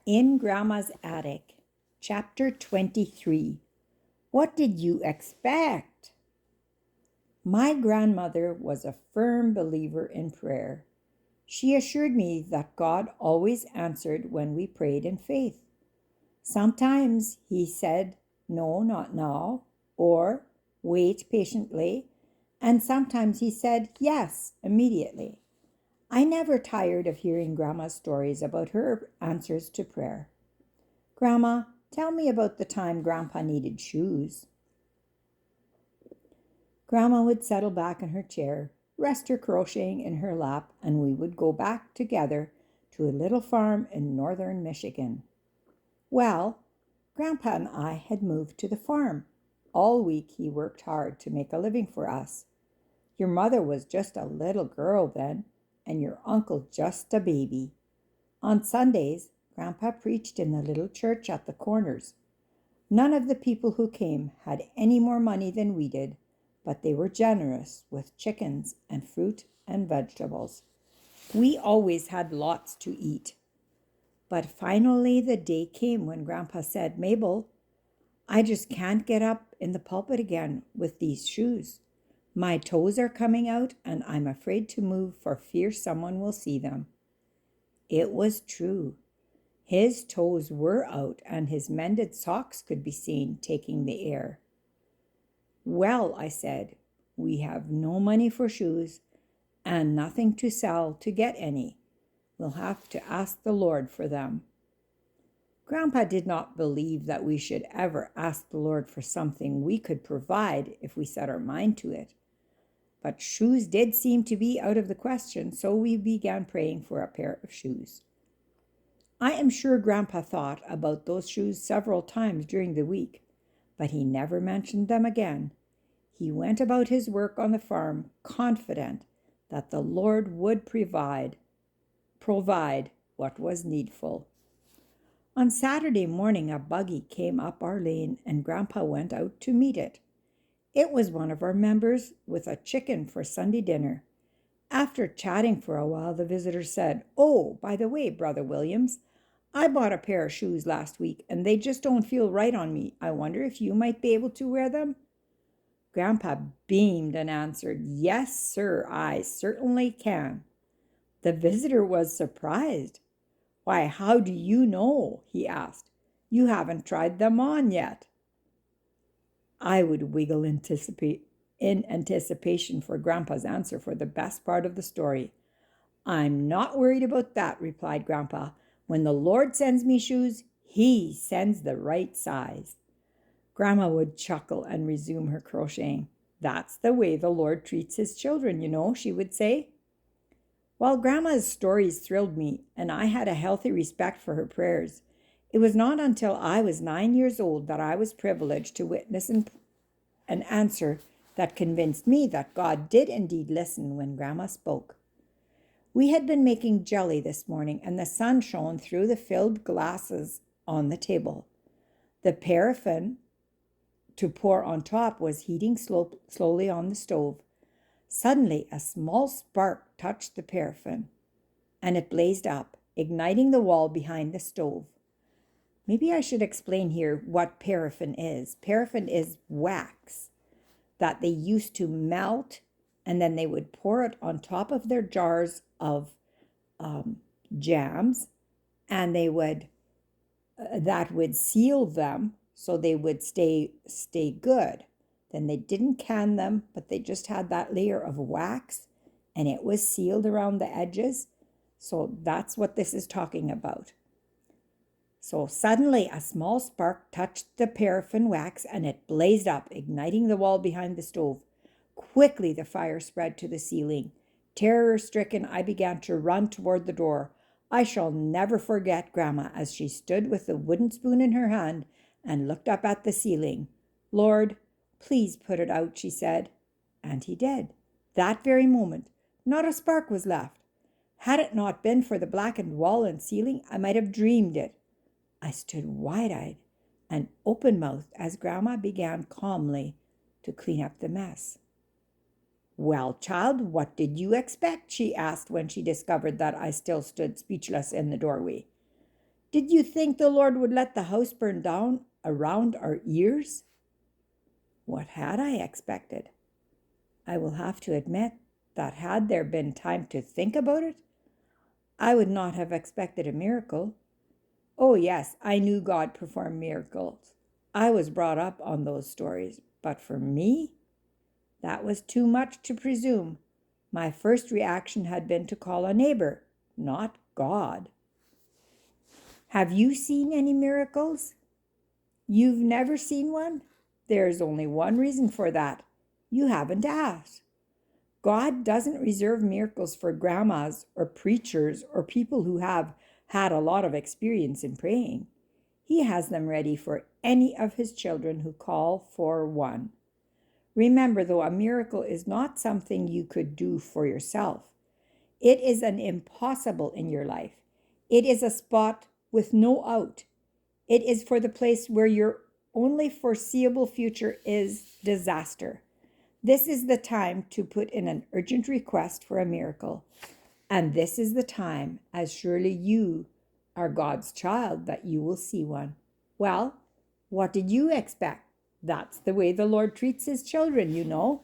In Grandma's Attic, Chapter 23. What did you expect? My grandmother was a firm believer in prayer. She assured me that God always answered when we prayed in faith. Sometimes he said, "No, not now," or "Wait patiently," and sometimes he said, "Yes," immediately. I never tired of hearing Grandma's stories about her answers to prayer. "Grandma, tell me about the time Grandpa needed shoes." Grandma would settle back in her chair, rest her crocheting in her lap, and we would go back together to a little farm in northern Michigan. Well, Grandpa and I had moved to the farm. All week he worked hard to make a living for us. Your mother was just a little girl then, and your uncle just a baby. On Sundays, Grandpa preached in the little church at the Corners. None of the people who came had any more money than we did, but they were generous with chickens and fruit and vegetables. We always had lots to eat. But finally the day came when Grandpa said, "Mabel, I just can't get up in the pulpit again with these shoes. My toes are coming out and I'm afraid to move for fear someone will see them." It was true. His toes were out and his mended socks could be seen taking the air. "Well," I said, "we have no money for shoes and nothing to sell to get any. We'll have to ask the Lord for them." Grandpa did not believe that we should ever ask the Lord for something we could provide if we set our mind to it. But shoes did seem to be out of the question, so we began praying for a pair of shoes. I am sure Grandpa thought about those shoes several times during the week, but he never mentioned them again. He went about his work on the farm confident that the Lord would provide what was needful. On Saturday morning, a buggy came up our lane and Grandpa went out to meet it. It was one of our members with a chicken for Sunday dinner. After chatting for a while, the visitor said, "Oh, by the way, Brother Williams, I bought a pair of shoes last week and they just don't feel right on me. I wonder if you might be able to wear them?" Grandpa beamed and answered, "Yes, sir, I certainly can." The visitor was surprised. "Why, how do you know?" he asked. "You haven't tried them on yet." I would wiggle in anticipation for Grandpa's answer for the best part of the story. "I'm not worried about that," replied Grandpa. "When the Lord sends me shoes, he sends the right size." Grandma would chuckle and resume her crocheting. "That's the way the Lord treats his children, you know," she would say. While Grandma's stories thrilled me, and I had a healthy respect for her prayers, it was not until I was 9 years old that I was privileged to witness an answer that convinced me that God did indeed listen when Grandma spoke. We had been making jelly this morning, and the sun shone through the filled glasses on the table. The paraffin to pour on top was heating slowly on the stove. Suddenly, a small spark touched the paraffin, and it blazed up, igniting the wall behind the stove. Maybe I should explain here what paraffin is. Paraffin is wax that they used to melt, and then they would pour it on top of their jars of jams, and that would seal them so they would stay good. Then they didn't can them, but they just had that layer of wax and it was sealed around the edges. So that's what this is talking about. So suddenly a small spark touched the paraffin wax and it blazed up, igniting the wall behind the stove. Quickly the fire spread to the ceiling. Terror-stricken, I began to run toward the door. I shall never forget Grandma as she stood with the wooden spoon in her hand and looked up at the ceiling. "Lord, please put it out," she said. And he did. That very moment, not a spark was left. Had it not been for the blackened wall and ceiling, I might have dreamed it. I stood wide-eyed and open-mouthed as Grandma began calmly to clean up the mess. "Well, child, what did you expect?" she asked when she discovered that I still stood speechless in the doorway. Did you think the Lord would let the house burn down around our ears? What had I expected? I will have to admit that had there been time to think about it, I would not have expected a miracle. Oh, yes, I knew God performed miracles. I was brought up on those stories. But for me, that was too much to presume. My first reaction had been to call a neighbor, not God. Have you seen any miracles? You've never seen one? There's only one reason for that. You haven't asked. God doesn't reserve miracles for grandmas or preachers or people who have had a lot of experience in praying. He has them ready for any of his children who call for one. Remember, though, a miracle is not something you could do for yourself. It is an impossible in your life. It is a spot with no out. It is for the place where your only foreseeable future is disaster. This is the time to put in an urgent request for a miracle. And this is the time, as surely you are God's child, that you will see one. Well, what did you expect? That's the way the Lord treats his children, you know.